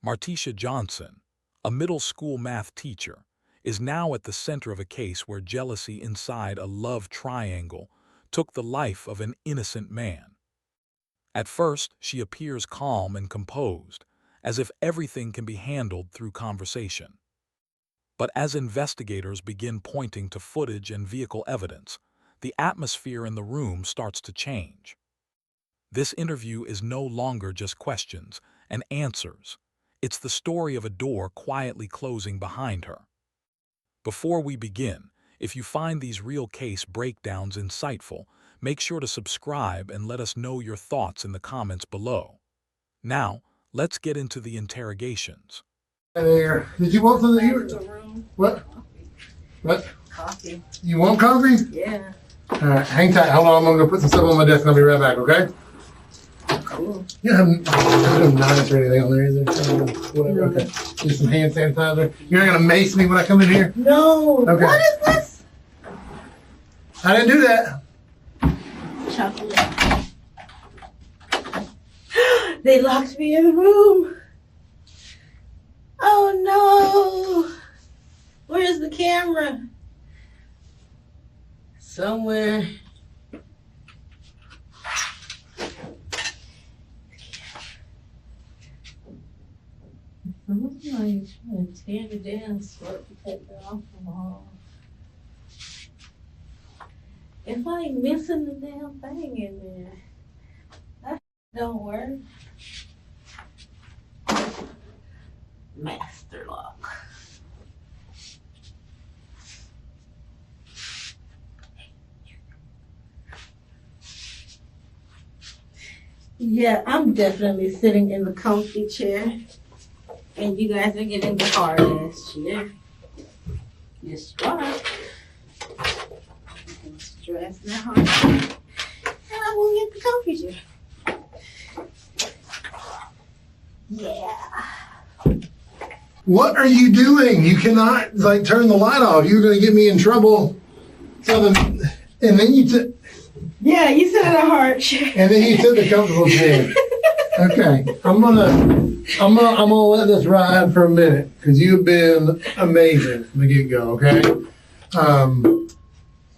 Martisha Johnson, a middle school math teacher, is now at the center of a case where jealousy inside a love triangle took the life of an innocent man. At first, she appears calm and composed, as if everything can be handled through conversation. But as investigators begin pointing to footage and vehicle evidence, the atmosphere in the room starts to change. This interview is no longer just questions and answers. It's the story of a door quietly closing behind her. Before we begin, if you find these real case breakdowns insightful, make sure to subscribe and let us know your thoughts in the comments below. Now, let's get into the interrogations. There. Did you want something? What? What? Coffee. You want coffee? Yeah. All right, hang tight. Hold on, I'm gonna go put some stuff on my desk and I'll be right back, okay? Cool. You don't have no knives or anything on there, is there? Whatever, okay. Just some hand sanitizer. You're not gonna mace me when I come in here? No. Okay. What is this? I didn't do that. Chocolate. They locked me in the room. Oh no. Where's the camera? Somewhere. Someone's trying to tear it down, start to take the alcohol. If I ain't missing the damn thing in there, that don't work. Master lock. Yeah, I'm definitely sitting in the comfy chair. And you guys are getting the hard ass chair. Yes, you are. Stress and hard. And I'm gonna get the comfy chair. Yeah. What are you doing? You cannot turn the light off. You're gonna get me in trouble. And then you took. Yeah, you sit in a hard chair. And then you took the comfortable chair. Okay, I'm gonna let this ride for a minute because you've been amazing from the get-go. Okay,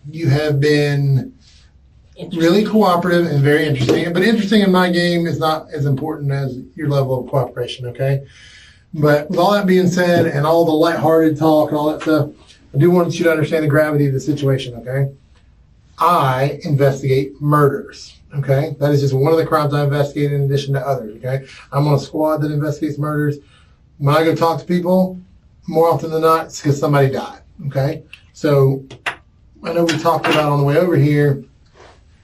you have been really cooperative and very interesting. But interesting in my game is not as important as your level of cooperation. Okay, but with all that being said, and all the lighthearted talk and all that stuff, I do want you to understand the gravity of the situation. Okay, I investigate murders. Okay, that is just one of the crimes I investigate in addition to others. Okay, I'm on a squad that investigates murders. When I go talk to people, more often than not, it's because somebody died. Okay, so I know we talked about on the way over here,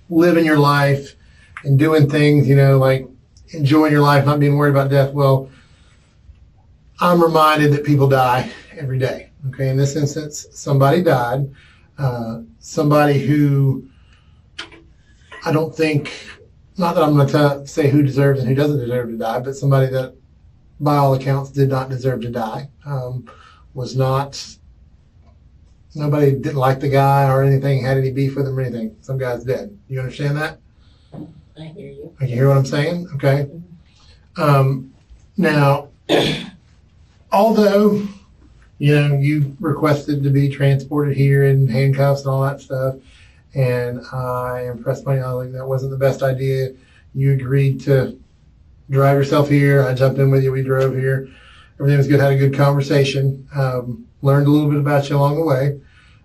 living your life and doing things, like enjoying your life, not being worried about death. Well, I'm reminded that people die every day. Okay, in this instance, somebody died. Somebody who I don't think, not that I'm going to say who deserves and who doesn't deserve to die, but somebody that, by all accounts, did not deserve to die. Nobody didn't like the guy or anything, had any beef with him or anything. Some guy's dead. You understand that? I hear you. You hear what I'm saying? Okay. Now, although, you requested to be transported here in handcuffs and all that stuff, and I impressed my colleague that wasn't the best idea. You agreed to drive yourself here. I jumped in with you. We drove here. Everything was good. Had a good conversation. Learned a little bit about you along the way.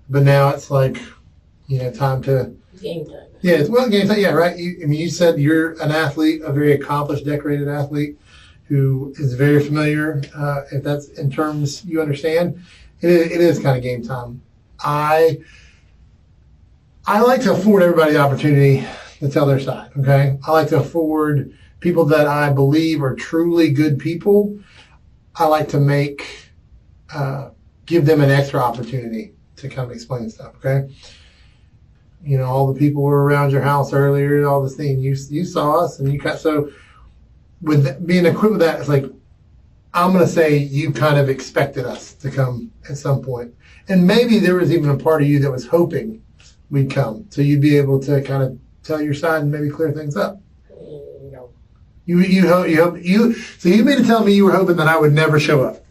But now it's time to... Game time. Yeah, game time. Yeah, right. You said you're an athlete, a very accomplished, decorated athlete who is very familiar, if that's in terms you understand. It is kind of game time. I like to afford everybody the opportunity to tell their side, okay? I like to afford people that I believe are truly good people. I like to give them an extra opportunity to come explain stuff, okay? All the people were around your house earlier, all this thing, you saw us, and so with being equipped with that, it's like, I'm going to say you kind of expected us to come at some point. And maybe there was even a part of you that was hoping we'd come. So you'd be able to kind of tell your side and maybe clear things up. No. So you mean to tell me you were hoping that I would never show up?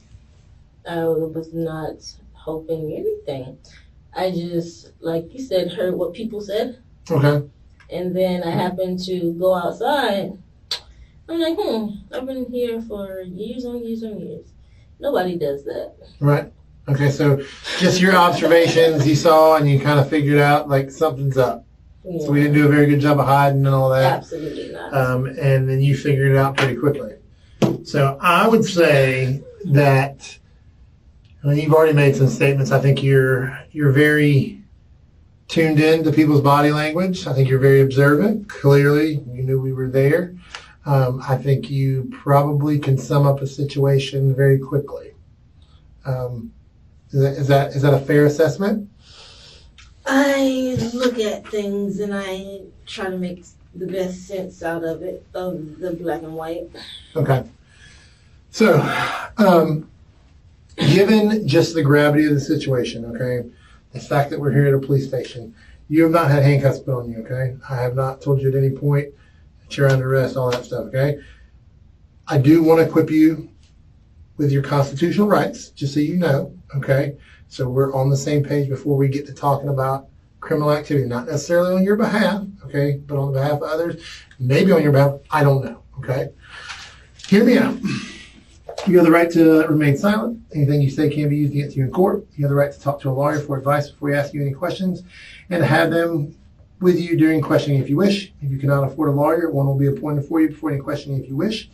I was not hoping anything. I just, like you said, heard what people said. Okay. And then I happened to go outside. I'm like, I've been here for years on years on years. Nobody does that. Right. Okay, so just your observations you saw and you kind of figured out like something's up. Yeah. So we didn't do a very good job of hiding and all that. Absolutely not. And then you figured it out pretty quickly. So I would say that, I mean, you've already made some statements. I think you're very tuned in to people's body language. I think you're very observant. Clearly, you knew we were there. I think you probably can sum up a situation very quickly. Is that a fair assessment? I look at things and I try to make the best sense out of it, of the black and white. Okay. So, given just the gravity of the situation, okay, the fact that we're here at a police station, you have not had handcuffs put on you, okay? I have not told you at any point that you're under arrest, all that stuff, okay? I do want to equip you with your constitutional rights, just so you know, okay? So we're on the same page before we get to talking about criminal activity, not necessarily on your behalf, okay, but on behalf of others, maybe on your behalf, I don't know, okay? Hear me out. You have the right to remain silent. Anything you say can be used against you in court. You have the right to talk to a lawyer for advice before we ask you any questions, and to have them with you during questioning if you wish. If you cannot afford a lawyer, one will be appointed for you before any questioning if you wish.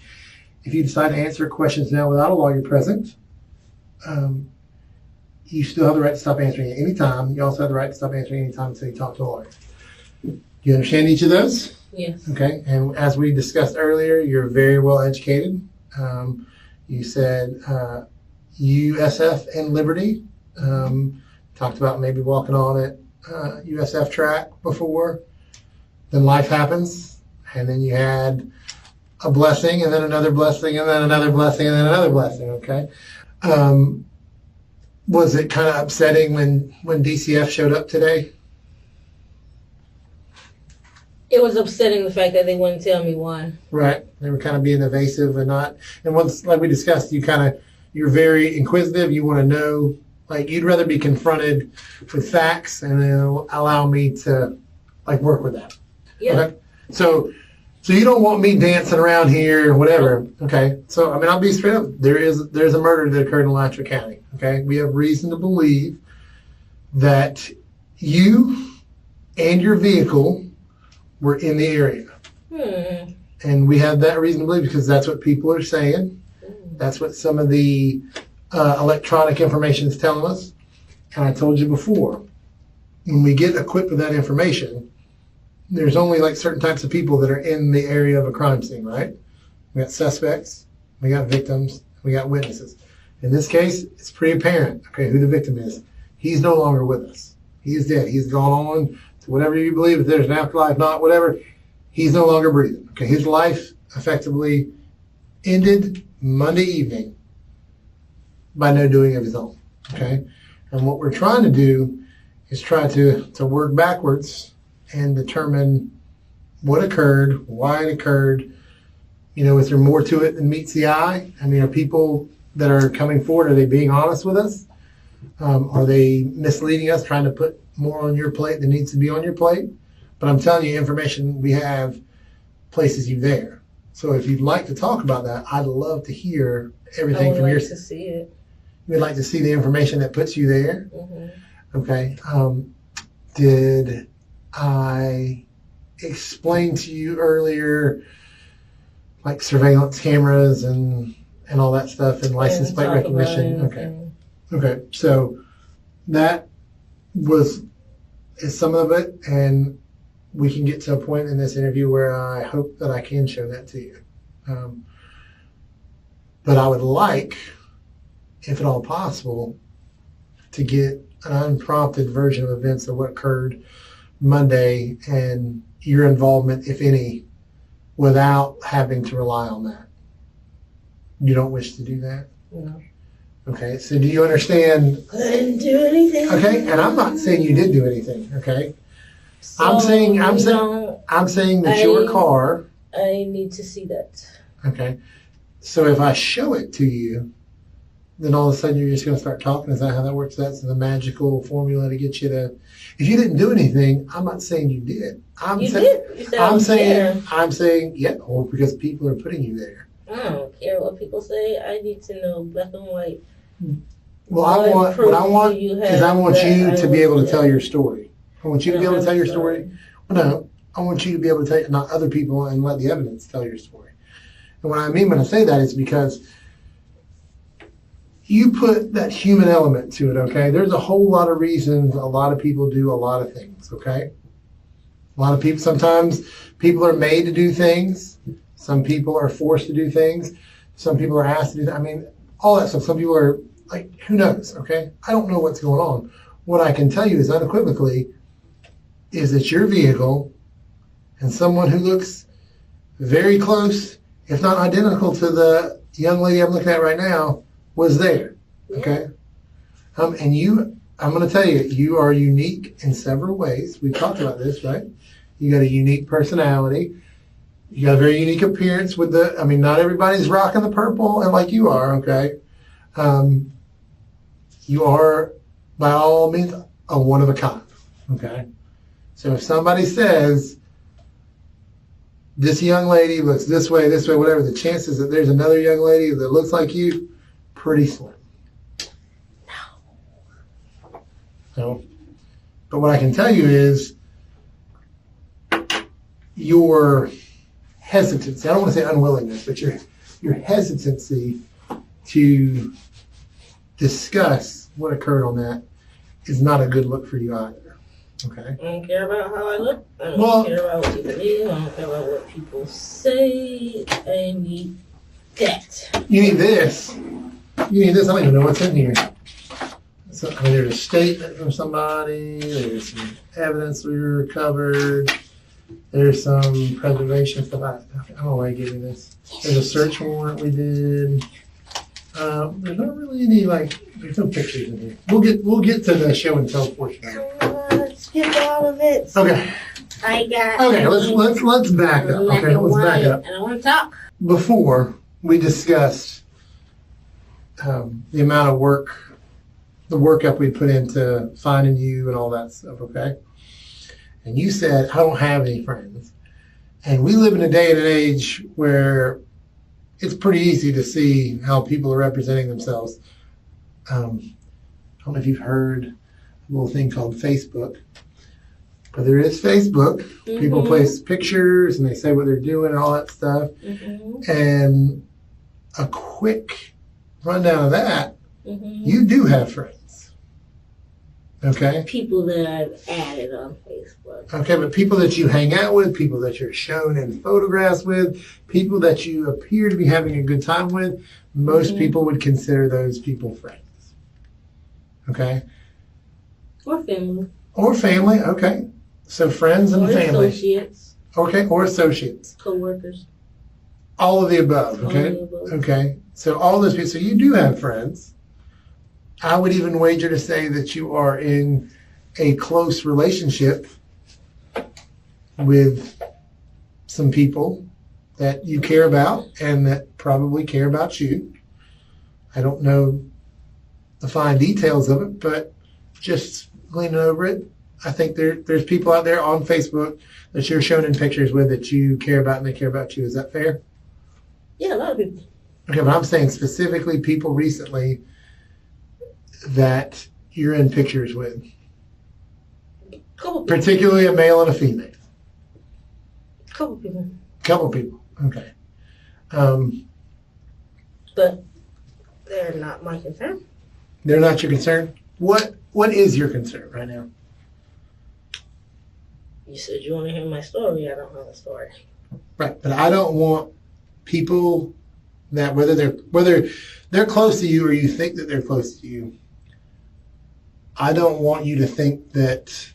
If you decide to answer questions now without a lawyer present, you still have the right to stop answering at any time. You also have the right to stop answering any time until you talk to a lawyer. Do you understand each of those? Yes. Okay. And as we discussed earlier, you're very well educated. You said USF and Liberty. Talked about maybe walking on it USF track before. Then life happens, and then you had a blessing, and then another blessing, and then another blessing, and then another blessing. Okay. Was it kind of upsetting when DCF showed up today? It was upsetting the fact that they wouldn't tell me why. Right. They were kind of being evasive and not. And once, like we discussed, you're very inquisitive. You want to know, like, you'd rather be confronted with facts and then allow me to, like, work with that. Yeah. Okay? So you don't want me dancing around here, whatever. Okay. So, I mean, I'll be straight up. There's a murder that occurred in Alachua County. Okay. We have reason to believe that you and your vehicle were in the area. And we have that reason to believe because that's what people are saying. That's what some of the electronic information is telling us. And I told you before, when we get equipped with that information, there's only like certain types of people that are in the area of a crime scene, right? We got suspects, we got victims, we got witnesses. In this case, it's pretty apparent, okay, who the victim is. He's no longer with us. He is dead. He's gone on to whatever you believe, if there's an afterlife, not whatever. He's no longer breathing. Okay, his life effectively ended Monday evening by no doing of his own. Okay, and what we're trying to do is try to work backwards and determine what occurred, why it occurred. You know, is there more to it than meets the eye? I mean, are people that are coming forward, are they being honest with us? Are they misleading us, trying to put more on your plate than needs to be on your plate? But I'm telling you, information we have places you there. So if you'd like to talk about that, I'd love to hear everything from your side. I would like to see it. We'd like to see the information that puts you there. Mm-hmm. Okay. Did I explain to you earlier, like surveillance cameras and all that stuff and license plate recognition? Okay. So that is some of it, and we can get to a point in this interview where I hope that I can show that to you. But I would like, if at all possible, to get an unprompted version of events of what occurred Monday and your involvement, if any, without having to rely on that. You don't wish to do that? No. Okay, so do you understand? I didn't do anything. Okay, and I'm not saying you did do anything, okay? So, I'm saying that your car. I need to see that. Okay. So if I show it to you, then all of a sudden you're just going to start talking. Is that how that works? That's the magical formula to get you to. If you didn't do anything, I'm not saying you did. You did. You said I'm saying, yeah, or because people are putting you there. I don't care what people say. I need to know black and white. Well, I want you to be able to tell your story. I want you to be able to tell your story. Well, no, I want you to be able to tell, not other people, and let the evidence tell your story. And what I mean when I say that is because you put that human element to it, okay? There's a whole lot of reasons a lot of people do a lot of things, okay? A lot of people, sometimes people are made to do things. Some people are forced to do things. Some people are asked to do that. I mean, all that stuff. Some people are like, who knows, okay? I don't know what's going on. What I can tell you is unequivocally is that your vehicle and someone who looks very close, if not identical to the young lady I'm looking at right now, was there, okay? And you, I'm going to tell you, you are unique in several ways. We've talked about this, right? You got a unique personality. You got a very unique appearance with not everybody's rocking the purple and like you are, okay? You are, by all means, a one of a kind, okay? So if somebody says, this young lady looks this way, whatever, the chances that there's another young lady that looks like you, pretty slim. No. But what I can tell you is your hesitancy, I don't want to say unwillingness, but your hesitancy to discuss what occurred on that is not a good look for you either. Okay? I don't care about how I look. I don't care about what people do. I don't care about what people say. I need that. You need this. You need this. I don't even know what's in here. So, there's a statement from somebody. There's some evidence we recovered. There's some preservation stuff. I don't know why I gave you this. There's a search warrant we did. There's not really any there's no pictures in here. We'll get to the show and tell portion of it. Let's get all of it. Okay. I got. Okay, let's back up. Okay, let's back up. And I want to talk. Before we discussed the amount of work, the workup we put into finding you and all that stuff. Okay. And you said, I don't have any friends. And we live in a day and an age where it's pretty easy to see how people are representing themselves. I don't know if you've heard a little thing called Facebook, but there is Facebook. Mm-hmm. People post pictures and they say what they're doing and all that stuff. Mm-hmm. And a quick rundown of that, you do have friends. Okay. People that I've added on Facebook. Okay, but people that you hang out with, people that you're shown in photographs with, people that you appear to be having a good time with, most people would consider those people friends. Okay? Or family. Or family, okay. So friends and family. Associates. Okay, or associates. Co-workers. All of the above, okay? All of the above. Okay. So all those people, so you do have friends. I would even wager to say that you are in a close relationship with some people that you care about and that probably care about you. I don't know the fine details of it, but just gleaning over it, I think there's people out there on Facebook that you're shown in pictures with that you care about and they care about you. Is that fair? Yeah, a lot of people. Okay, but I'm saying specifically people recently that you're in pictures with. Particularly a male and a female. Couple people. Couple people. Okay. But they're not my concern. They're not your concern? What is your concern right now? You said you want to hear my story. I don't know the story. Right, but I don't want people that whether they're close to you or you think that they're close to you, I don't want you to think that,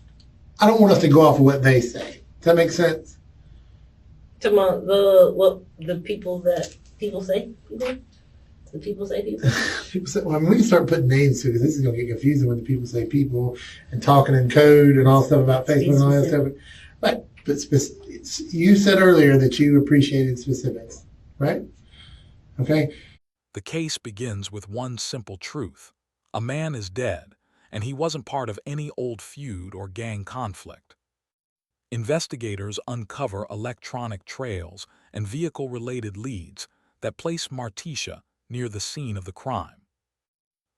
I don't want us to go off of what they say. Does that make sense? To the people that people say people? The people say people? People say, well, we can start putting names to it because this is going to get confusing when the people say people and talking in code and all stuff about Facebook and all that stuff. Right. But you said earlier that you appreciated specifics, right? Okay? The case begins with one simple truth. A man is dead, and he wasn't part of any old feud or gang conflict. Investigators uncover electronic trails and vehicle-related leads that place Martisha near the scene of the crime.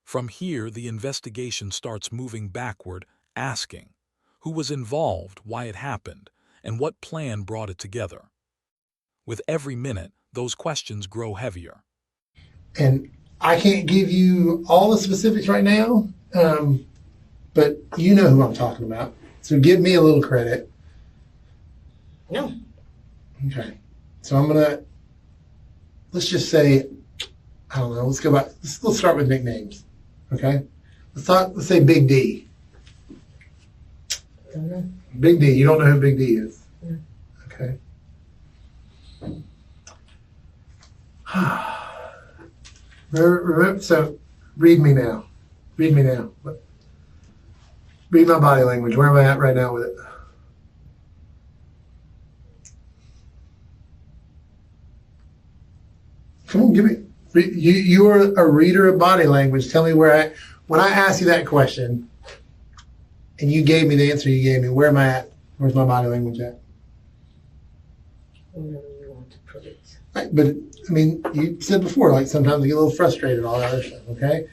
From here, the investigation starts moving backward, asking, who was involved, why it happened, and what plan brought it together? With every minute, those questions grow heavier. And I can't give you all the specifics right now, but you know who I'm talking about. So give me a little credit. No. Okay. So I'm going to, let's just say, I don't know, let's go back. Let's start with nicknames. Okay? Let's say Big D. Don't know. Big D. You don't know who Big D is? No. Okay. So read me now. Read me now. Read my body language. Where am I at right now with it? Come on, give me. You are a reader of body language. Tell me when I asked you that question, and you gave me the answer you gave me. Where am I at? Where's my body language at? Whenever you want to put it. Right, but I mean, you said before, like sometimes I get a little frustrated, all that other stuff. Okay,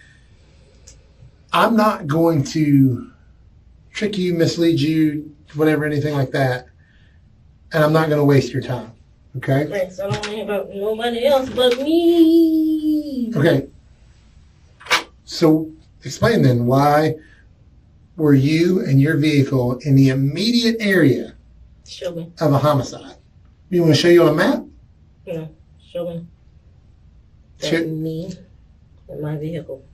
I'm not going to trick you, mislead you, whatever, anything like that, and I'm not going to waste your time. Okay. Thanks. I don't want to hear about nobody else but me. Okay. So explain then, why were you and your vehicle in the immediate area Show me. of a homicide? You want to show you on a map? No. Show me. That Sure. me and my vehicle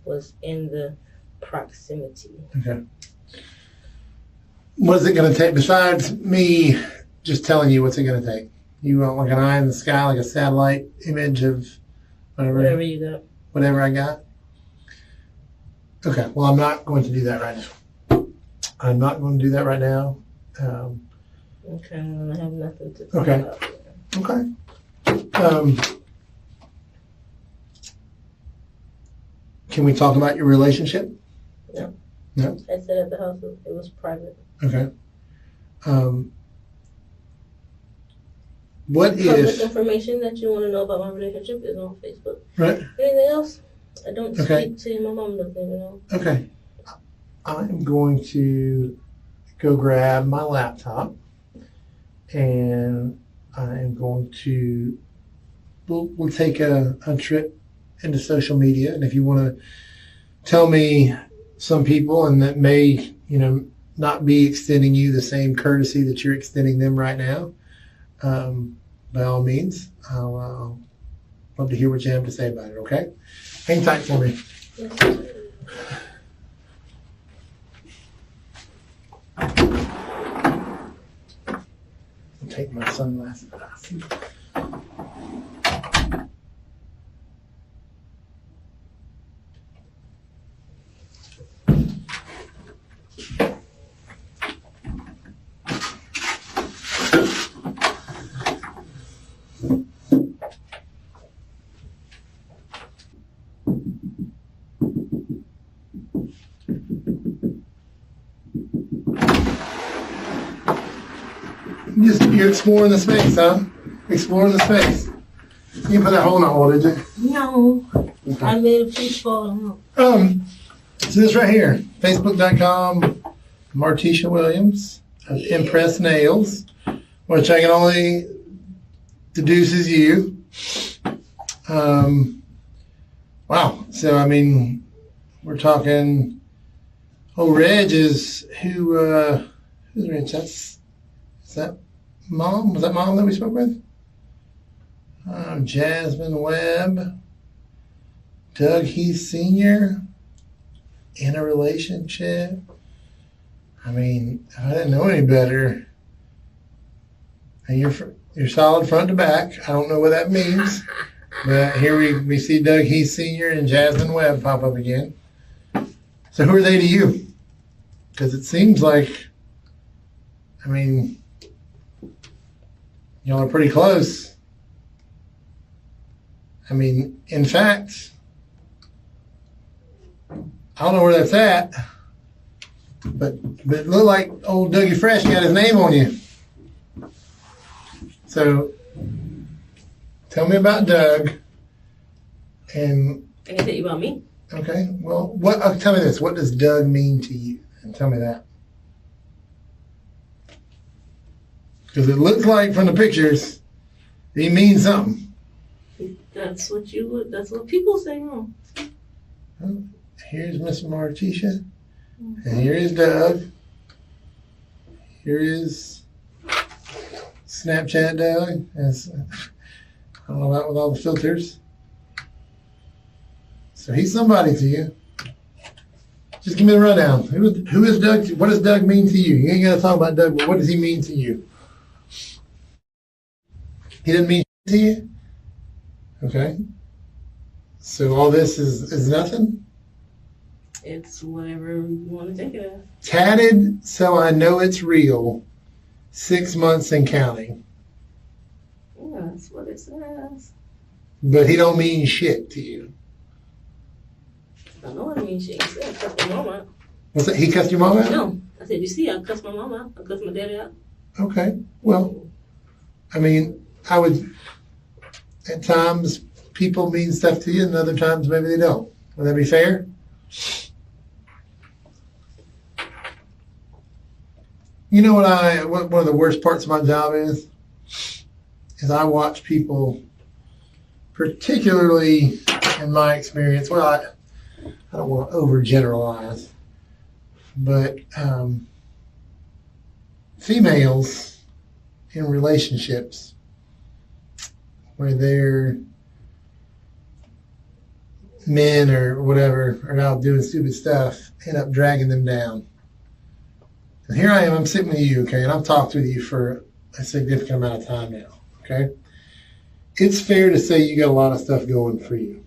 was in the proximity. Okay. What is it going to take besides me just telling you what's it going to take? You want like an eye in the sky, like a satellite image of Whatever you got. whatever I got? Okay. Well, I'm not going to do that right now. I'm not going to do that right now. Okay, well, I have nothing to talk Okay. about. Okay. Can we talk about your relationship? No. No? I said at the house it was private. Okay. What Public if, information that you want to know about my relationship is on Facebook. right? Anything else? I don't Okay. speak to my mom doesn't even know. Okay. I'm going to go grab my laptop and I'm going to, we'll take a trip into social media. And if you want to tell me some people and that may, not be extending you the same courtesy that you're extending them right now, by all means, I'll love to hear what you have to say about it, okay? Hang tight for me. I'll take my sunglasses off. You're exploring the space, huh? Exploring the space. You didn't put that hole in the hole, did you? No. Okay. I made a piece fall out. So this right here, Facebook.com, Martisha Williams of Impress Nails, which I can only deduce is you. Wow. So, I mean, we're talking, Reg is who's Reg? Is that Mom? Was that Mom that we spoke with? Jasmine Webb, Doug Heath Sr., in a relationship. I mean, if I didn't know any better, and you're solid front to back. I don't know what that means, but here we see Doug Heath Sr. and Jasmine Webb pop up again. So who are they to you? Because it seems like, I mean, y'all are pretty close. I mean, in fact, I don't know where that's at, but it looked like old Dougie Fresh got his name on you. So, tell me about Doug. And I can tell you about me. okay, well, tell me this. What does Doug mean to you? And tell me that. Because it looks like from the pictures, he means something. That's what people say, wrong. Well, here's Miss Martisha, and here is Doug. Here is Snapchat Doug. I don't know about with all the filters. So he's somebody to you. Just give me the rundown. Who is Doug? What does Doug mean to you? You ain't got to talk about Doug, but what does he mean to you? He didn't mean to you? Okay. So all this is nothing? It's whatever you want to take it as. Tatted so I know it's real. 6 months and counting. Yeah, that's what it says. But he don't mean shit to you. I know what I mean. Shit, I cussed my mom out. What's that? He cussed your mom out? No, I said, you see, I cussed my mom out. I cussed my daddy out. Okay. Well, I mean, I would, at times, people mean stuff to you, and other times maybe they don't. Would that be fair? You know what one of the worst parts of my job is I watch people, particularly in my experience, well, I don't want to overgeneralize, but females in relationships where their men or whatever are out doing stupid stuff end up dragging them down. And here I am, I'm sitting with you, okay, and I've talked with you for a significant amount of time now, okay? It's fair to say you got a lot of stuff going for you,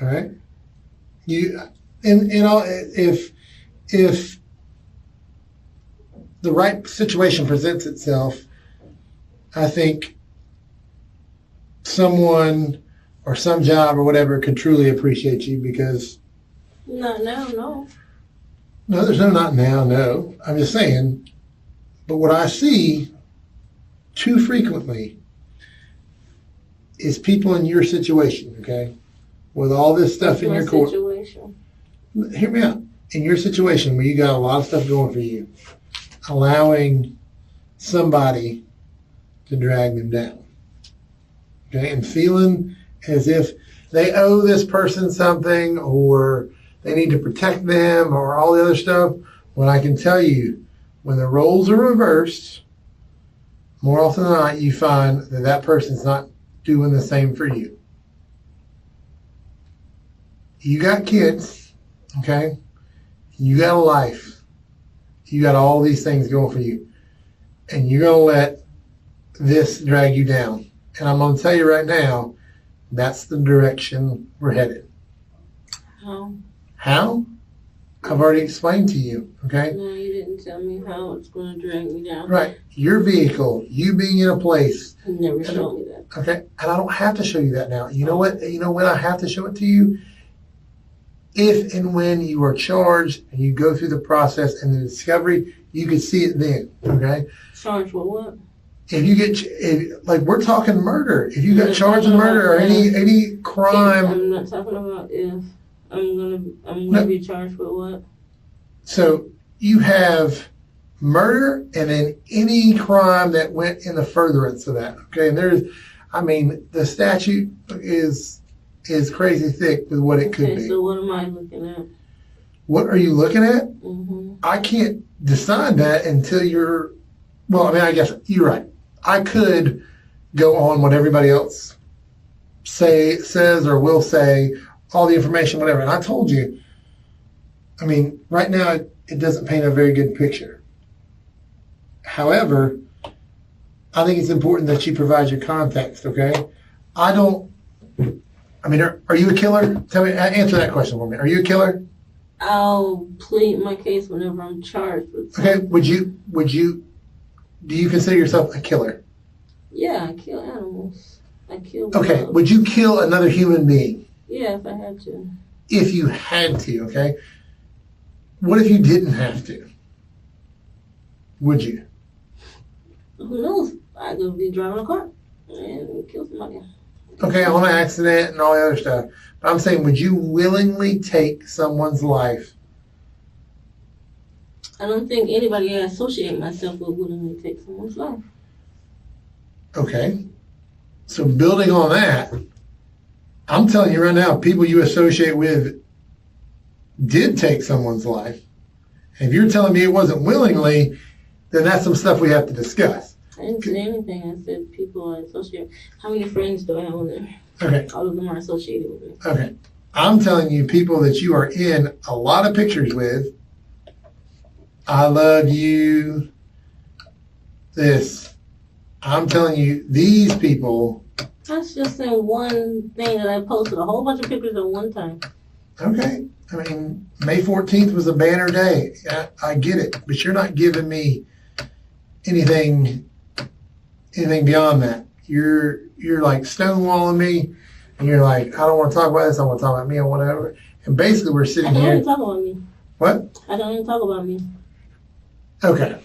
all right? If the right situation presents itself, I think someone or some job or whatever could truly appreciate you because... Not now, no. No, there's no not now, no. I'm just saying, but what I see too frequently is people in your situation, okay, with all this stuff in your court. Situation. Hear me out. In your situation where you got a lot of stuff going for you, allowing somebody to drag them down, okay, and feeling as if they owe this person something or they need to protect them or all the other stuff, when I can tell you, when the roles are reversed, more often than not, you find that that person's not doing the same for you. You got kids, okay? You got a life. You got all these things going for you. And you're going to let this drag you down. And I'm going to tell you right now, that's the direction we're headed. How? How? I've already explained to you, okay? No, you didn't tell me how it's going to drag me down. Right. Your vehicle, you being in a place. You never showed me that. Okay. And I don't have to show you that now. You know what? You know when I have to show it to you? If and when you are charged and you go through the process and the discovery, you can see it then, okay? Charged with what? If you get, like we're talking murder. If you got charged with murder or any crime. I'm not talking about if. I'm gonna be charged with what? So you have murder and then any crime that went in the furtherance of that. Okay, and the statute is crazy thick with what it could be. So what am I looking at? What are you looking at? Mm-hmm. I can't decide that until you're. Well, I guess you're right. I could go on what everybody else says or will say. All the information, whatever. And I told you, right now it doesn't paint a very good picture. However, I think it's important that you provide your context, okay? Are you a killer? Tell me, answer that question for me. Are you a killer? I'll plead my case whenever I'm charged with something. Okay, do you consider yourself a killer? Yeah, I kill animals. I killed Okay, love. would you kill another human being? Yeah, if I had to. If you had to, okay? What if you didn't have to? Would you? Who knows? I could be driving a car and kill somebody. Okay, on an accident and all the other stuff. But I'm saying, would you willingly take someone's life? I don't think anybody I associate myself with willingly take someone's life. Okay. So building on that, I'm telling you right now, people you associate with did take someone's life. And if you're telling me it wasn't willingly, then that's some stuff we have to discuss. I didn't say anything. I said people I associate. How many friends do I have on there? Okay. All of them are associated with me. Okay. I'm telling you, people that you are in a lot of pictures with, I love you, this. I'm telling you, these people. That's just in one thing that I posted a whole bunch of pictures at one time. Okay. I mean, May 14th was a banner day. I get it. But you're not giving me anything beyond that. You're like stonewalling me, and you're like, I don't want to talk about this. I want to talk about me or whatever. And basically, we're I sitting don't here. even talk about me. What? I don't even talk about me. Okay.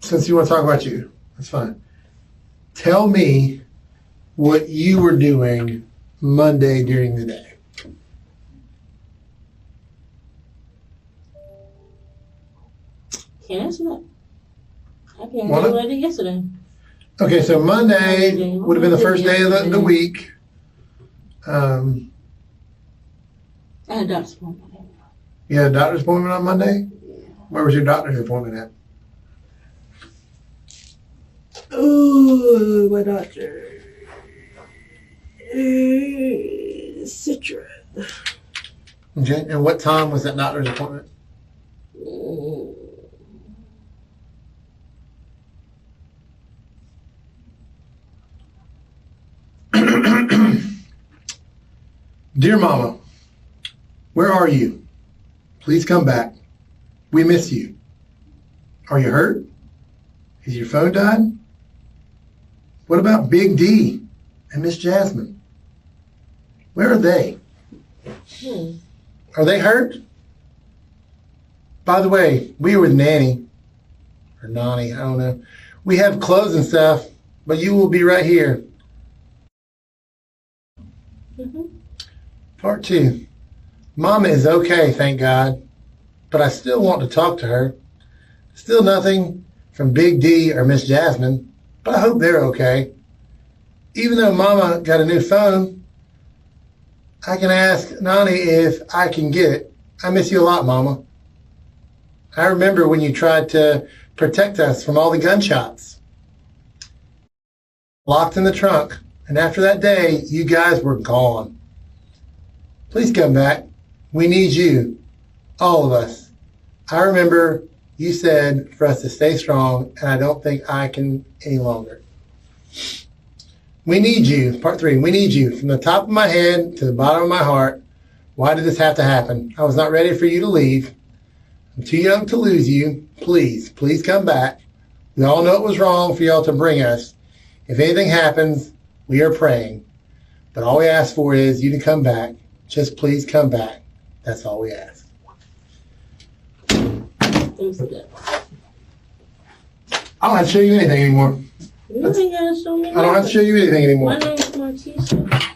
Since you want to talk about you, that's fine. Tell me what you were doing Monday during the day. Can't answer that. I can't What? remember what I did yesterday. Okay, so Monday would have been the first day of the week. I had a doctor's appointment. You had a doctor's appointment on Monday? Where was your doctor's appointment at? Oh, my doctor. Citron. Okay, and what time was that doctor's appointment? Dear Mama, where are you? Please come back. We miss you. Are you hurt? Has your phone died? What about Big D and Miss Jasmine? Where are they? Are they hurt? By the way, we were with Nanny, or Nani, I don't know. We have clothes and stuff, but you will be right here. Part 2. Mama is okay, thank God, but I still want to talk to her. Still nothing from Big D or Miss Jasmine, but I hope they're okay. Even though Mama got a new phone, I can ask Nani if I can get it. I miss you a lot, Mama. I remember when you tried to protect us from all the gunshots. Locked in the trunk, and after that day, you guys were gone. Please come back. We need you. All of us. I remember you said for us to stay strong, and I don't think I can any longer. We need you. Part 3. We need you. From the top of my head to the bottom of my heart. Why did this have to happen? I was not ready for you to leave. I'm too young to lose you. Please, please come back. We all know it was wrong for y'all to bring us. If anything happens, we are praying. But all we ask for is you to come back. Just please come back. That's all we ask. I don't have to show you anything anymore. You ain't gotta show me I don't have to show you anything anymore. My name's Martisha.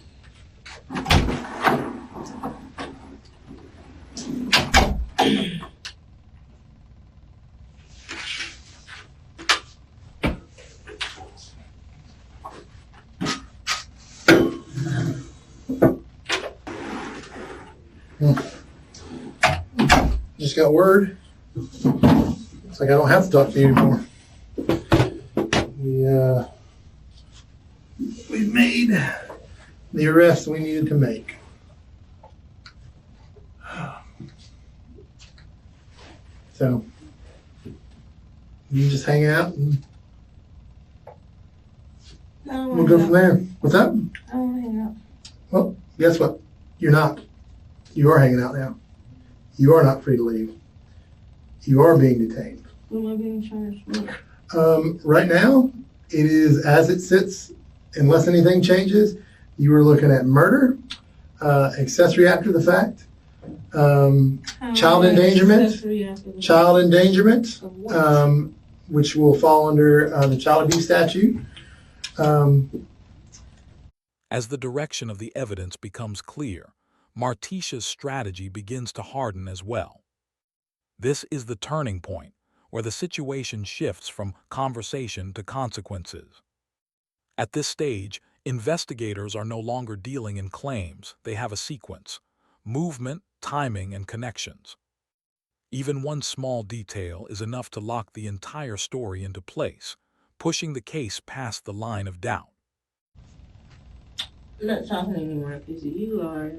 Just got word. It's like I don't have to talk to you anymore. We made the arrest we needed to make. So you just hang out and we'll go from there. What's up? I don't hang out. Well, guess what? You're not. You are hanging out now. You are not free to leave. You are being detained. What am I being charged with? Right now, it is as it sits, unless anything changes. You were looking at murder, accessory after the fact, child endangerment, which will fall under the child abuse statute. As the direction of the evidence becomes clear, Martisha's strategy begins to harden as well. This is the turning point where the situation shifts from conversation to consequences. At this stage, investigators are no longer dealing in claims, they have a sequence: movement, timing, and connections. Even one small detail is enough to lock the entire story into place, pushing the case past the line of doubt. I'm not talking anymore because you are.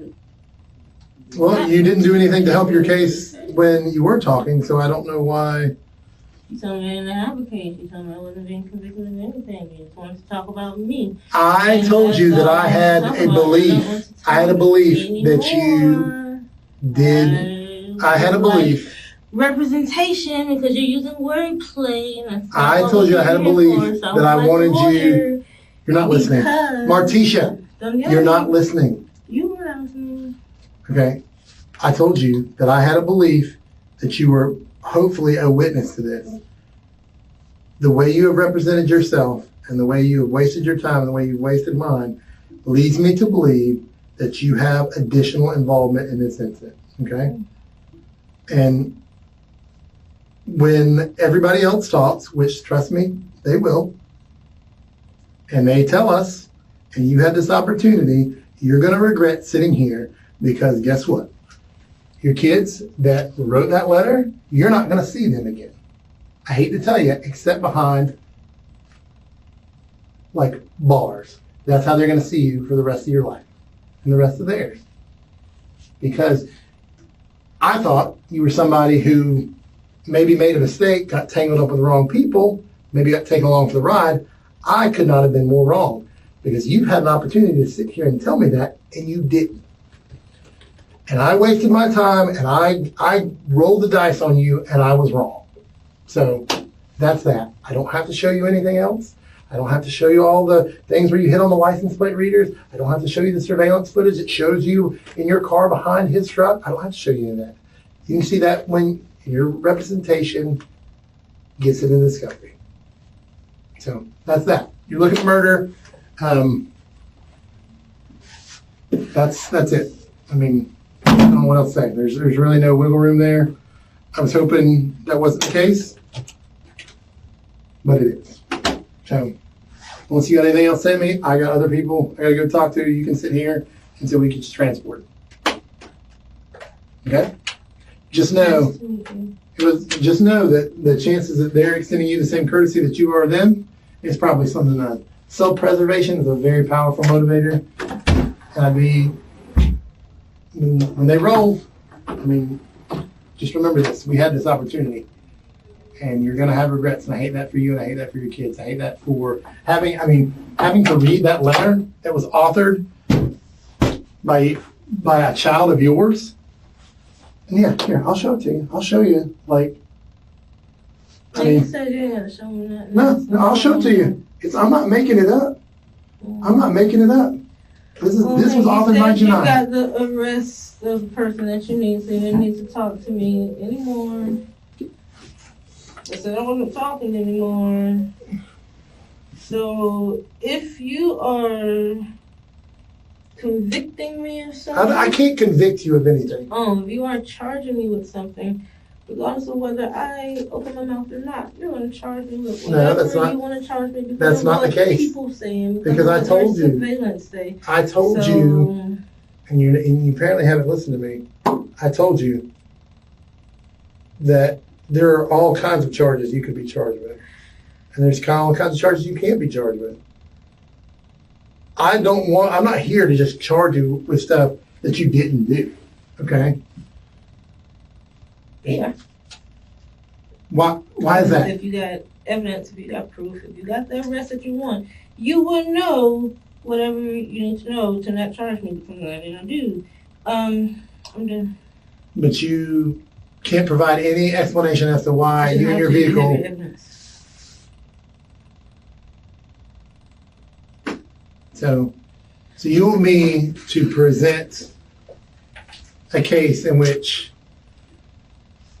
Well, you didn't do anything to help your case when you were talking, so I don't know why. You told me I didn't have a case. You told me I wasn't being convicted of anything. You just wanted to talk about me. I told you that I had a belief. I had a belief that you did. I had a belief. Representation, because you're using wordplay. And I told you I had a belief that I wanted you. You're not listening. Martisha, you're not listening. You were not listening. Okay. I told you that I had a belief that you were hopefully a witness to this. The way you have represented yourself and the way you have wasted your time and the way you've wasted mine leads me to believe that you have additional involvement in this incident. Okay? And when everybody else talks, which trust me, they will, and they tell us, and you had this opportunity, you're going to regret sitting here because guess what? Your kids that wrote that letter, you're not going to see them again. I hate to tell you, except behind like bars. That's how they're going to see you for the rest of your life and the rest of theirs. Because I thought you were somebody who maybe made a mistake, got tangled up with the wrong people, maybe got taken along for the ride. I could not have been more wrong because you had an opportunity to sit here and tell me that, and you didn't. And I wasted my time, and I rolled the dice on you, and I was wrong. So that's that. I don't have to show you anything else. I don't have to show you all the things where you hit on the license plate readers. I don't have to show you the surveillance footage that shows you in your car behind his truck. I don't have to show you any of that. You can see that when your representation gets into discovery. So that's that. You look at murder. That's it. I mean, I don't know what else to say. There's really no wiggle room there. I was hoping that wasn't the case, but it is. So, unless you got anything else to say to me, I got other people I got to go talk to. You can sit here until we get you transported. Okay? Just know that the chances that they're extending you the same courtesy that you are them is probably something that self-preservation is a very powerful motivator. And I'd be, when they roll, I mean, just remember this. We had this opportunity. And you're going to have regrets. And I hate that for you, and I hate that for your kids. I hate that for having to read that letter that was authored by a child of yours. And yeah, here, I'll show it to you. I'll show you, You said you had to show me that. No, I'll show it to you. I'm not making it up. I'm not making it up. This was authored by Janai. You got the arrest of the person that you need, so you didn't need to talk to me anymore. I said I wasn't talking anymore. So if you are convicting me of something, I can't convict you of anything. If you are charging me with something, regardless of whether I open my mouth or not, you're going to charge me with whatever you want to charge me. That's not the case. People saying because I told you. Surveillance say. I told you, and you apparently haven't listened to me. I told you that there are all kinds of charges you could be charged with, and there's all kinds of charges you can't be charged with. I'm not here to just charge you with stuff that you didn't do. Okay? Yeah. Why is that? If you got evidence, if you got proof, if you got the arrest that you want, you will know whatever you need to know to not charge me because I didn't do. I'm done. But you can't provide any explanation as to why you and your vehicle. So you want me to present a case in which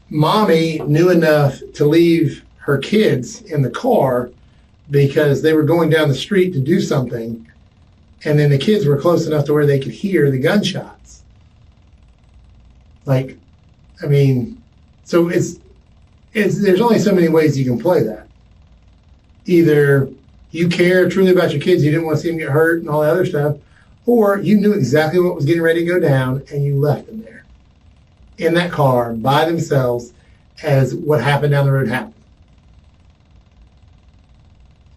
mommy knew enough to leave her kids in the car because they were going down the street to do something, and then the kids were close enough to where they could hear the gunshots. Like, I mean, so it's there's only so many ways you can play that. Either you care truly about your kids, you didn't want to see them get hurt and all that other stuff, or you knew exactly what was getting ready to go down and you left them there in that car by themselves as what happened down the road happened.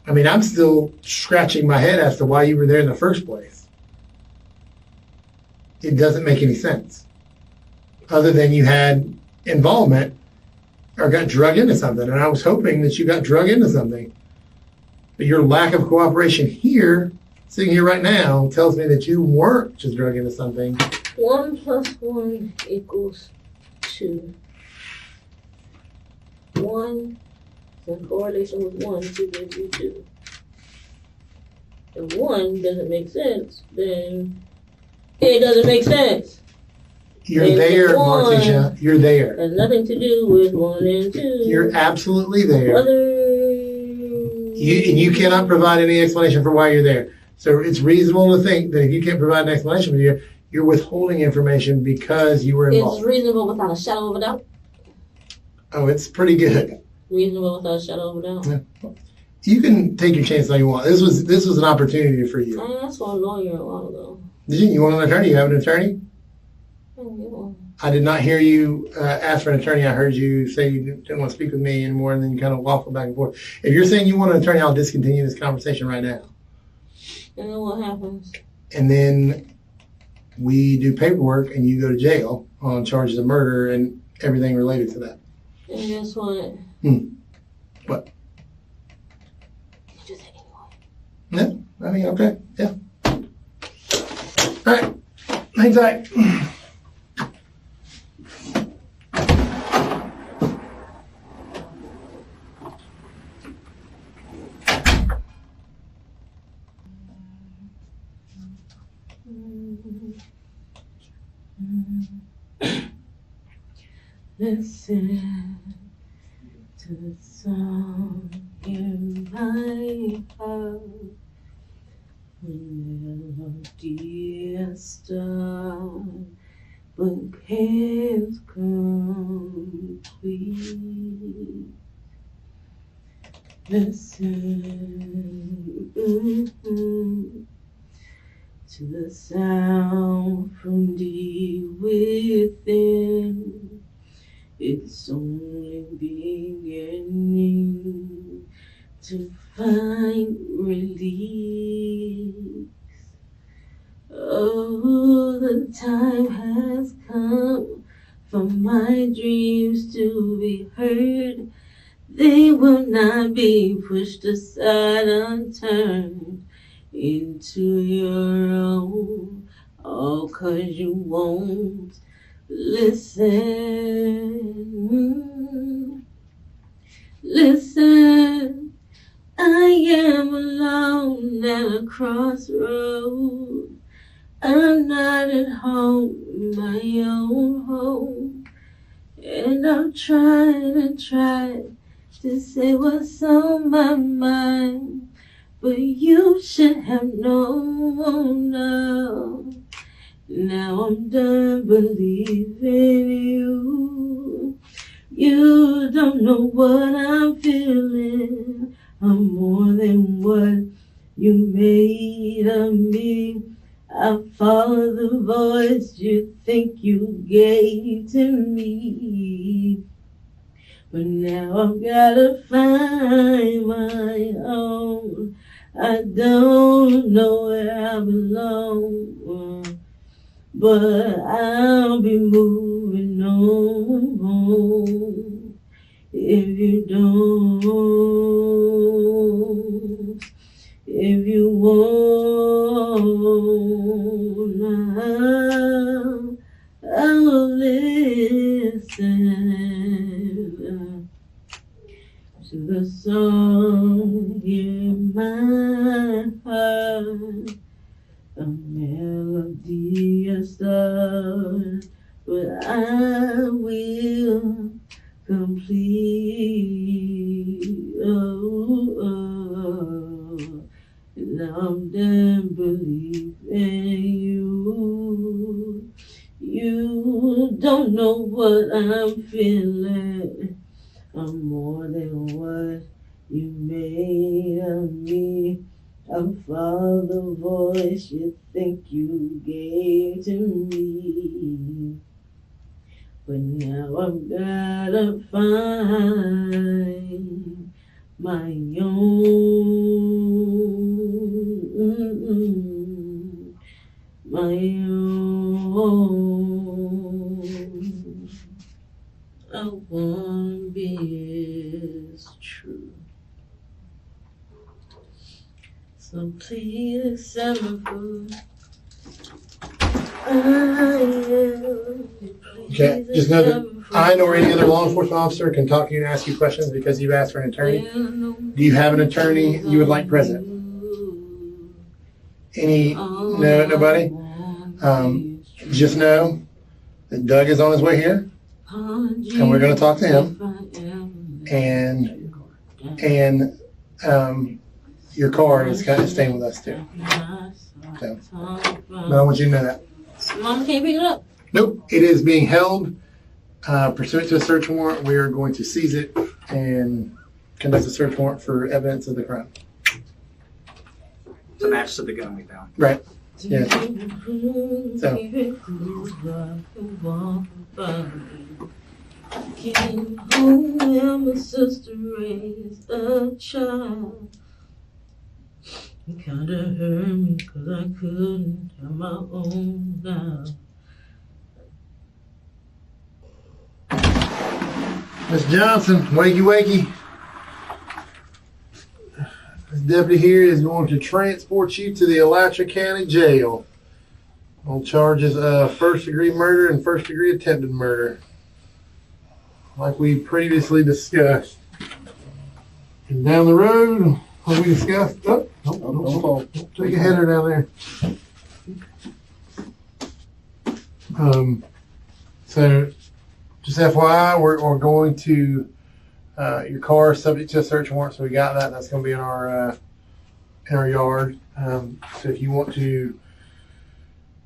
I mean, I'm still scratching my head as to why you were there in the first place. It doesn't make any sense. Other than you had involvement or got drug into something, and I was hoping that you got drug into something. But your lack of cooperation here, sitting here right now, tells me that you weren't just drug into something. 1 plus 1 equals 2. 1 in correlation with 1 to give you 2. If 1 doesn't make sense, then it doesn't make sense. You're And there, one Martisha. You're there. has nothing to do with 1 and 2. You're absolutely there. Whether You cannot provide any explanation for why you're there. So it's reasonable to think that if you can't provide an explanation, you're withholding information because you were involved. It's reasonable without a shadow of a doubt. Oh, it's pretty good. Reasonable without a shadow of a doubt. Yeah. You can take your chance all you want. This was an opportunity for you. I asked for a lawyer a while ago. Did you? You want an attorney? You have an attorney? Oh, I did not hear you ask for an attorney. I heard you say you didn't want to speak with me anymore, and then you kind of waffle back and forth. If you're saying you want an attorney, I'll discontinue this conversation right now. And then what happens? And then we do paperwork, and you go to jail on charges of murder and everything related to that. And guess what? What? You just hit anyone. Yeah, I mean, okay, yeah. All right, hang tight. Listen to the song in my heart. Melody start, but can't complete. Listen to the sound from deep within. It's only beginning to find release. Oh, the time has come for my dreams to be heard. They will not be pushed aside unturned into your own, all 'cause you won't listen. Listen, I am alone at a crossroad. I'm not at home in my own home, and I'm trying to say what's on my mind, but you should have known now. Now I'm done believing you. You don't know what I'm feeling. I'm more than what you made of me. I follow the voice you think you gave to me. But now I've gotta find my own. I don't know where I belong, but I'll be moving on if you don't. If you won't, I'll listen to the song in my heart. melody and stars, but I will complete. Oh, oh. And I'm done believing you. You don't know what I'm feeling. I'm more than what you made of me. I'm for the voice you think you gave to me. But now I've gotta find my own, my own. I won't be as true. So please accept my food. Okay, just know that I nor any other law enforcement officer can talk to you and ask you questions because you've asked for an attorney. Do you have an attorney you would like present? No, nobody? Just know that Doug is on his way here, and we're going to talk to him, and your car is kind of staying with us too. So, but I want you to know that. Mom can't pick it up. Nope, it is being held pursuant to a search warrant. We are going to seize it and conduct a search warrant for evidence of the crime. To match to the gun we found. Right. Yeah. So. Came home where my sister raised a child. It kinda hurt me 'cause I couldn't have my own now. Miss Johnson, wakey wakey. This deputy here is going to transport you to the Alachua County Jail on charges of first-degree murder and first-degree attempted murder, like we previously discussed. And down the road, like we discussed, don't fall. Take a header down there. So, just FYI, we're going to your car is subject to a search warrant, so we got that. That's going to be in our yard. So if you want to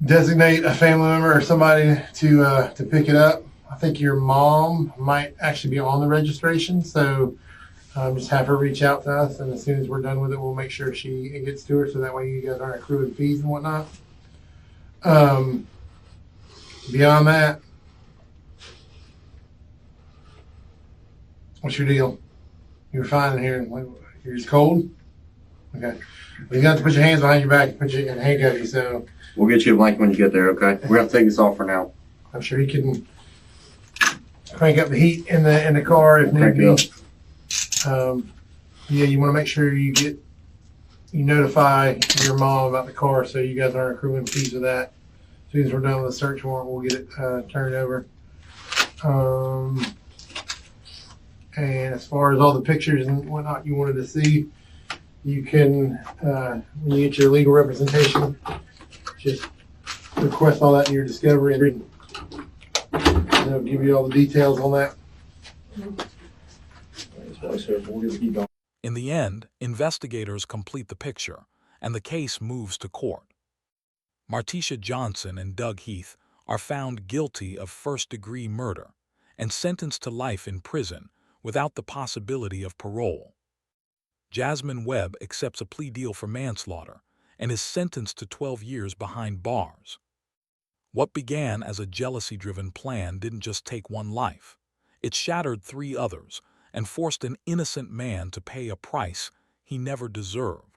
designate a family member or somebody to pick it up, I think your mom might actually be on the registration. So just have her reach out to us, and as soon as we're done with it, we'll make sure it gets to her, so that way you guys aren't accruing fees and whatnot. Beyond that, what's your deal? You're fine in here. You're just cold? Okay. Well, you got to put your hands behind your back and put you in handcuffs. So we'll get you a blanket when you get there, okay? We're going to take this off for now. I'm sure he can crank up the heat in the car if need be. Yeah, you want to make sure you notify your mom about the car, so you guys aren't accruing fees of that. As soon as we're done with the search warrant, we'll get it turned over. And as far as all the pictures and whatnot you wanted to see, you can, when you get your legal representation, just request all that in your discovery, and they'll give you all the details on that. In the end, investigators complete the picture, and the case moves to court. Martisha Johnson and Doug Heath are found guilty of first-degree murder and sentenced to life in prison without the possibility of parole. Jasmine Webb accepts a plea deal for manslaughter and is sentenced to 12 years behind bars. What began as a jealousy-driven plan didn't just take one life. It shattered 3 others and forced an innocent man to pay a price he never deserved.